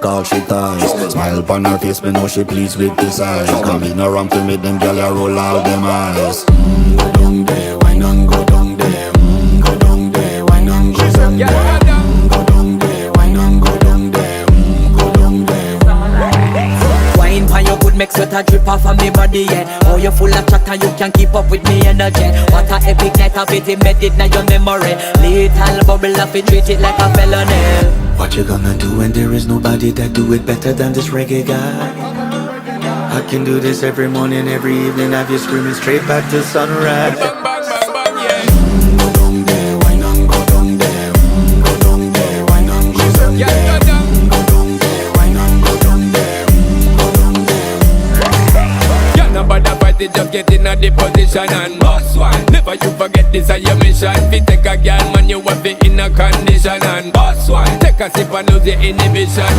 all she ties. Smile upon her face, me know she pleased with this eyes. Come in around to make them gyal a roll out them eyes. Go down there, why not go down there? Go down there, why not go down there? Go down there, why not go down there? Go down there. Wine pan your good make sweat a drip off of me body, yeah. Oh, you full of chatter, you can keep up with me energy. What a epic night of it, embedded in your memory. Little bubble up, it treat it like a felony. What you gonna do when there is nobody that do it better than this reggae guy? I can do this every morning, every evening, have you screaming straight back to sunrise. Go down there, why not go down there? Go down there, why not go down there? Go down there, why not go down there? Go down there. Yeah, no bother fight it, just get in a the position and boss one. Never you forget this is your mission. Fi take a girl, man, you have it in a condition and boss one. Take a sip and lose your inhibition.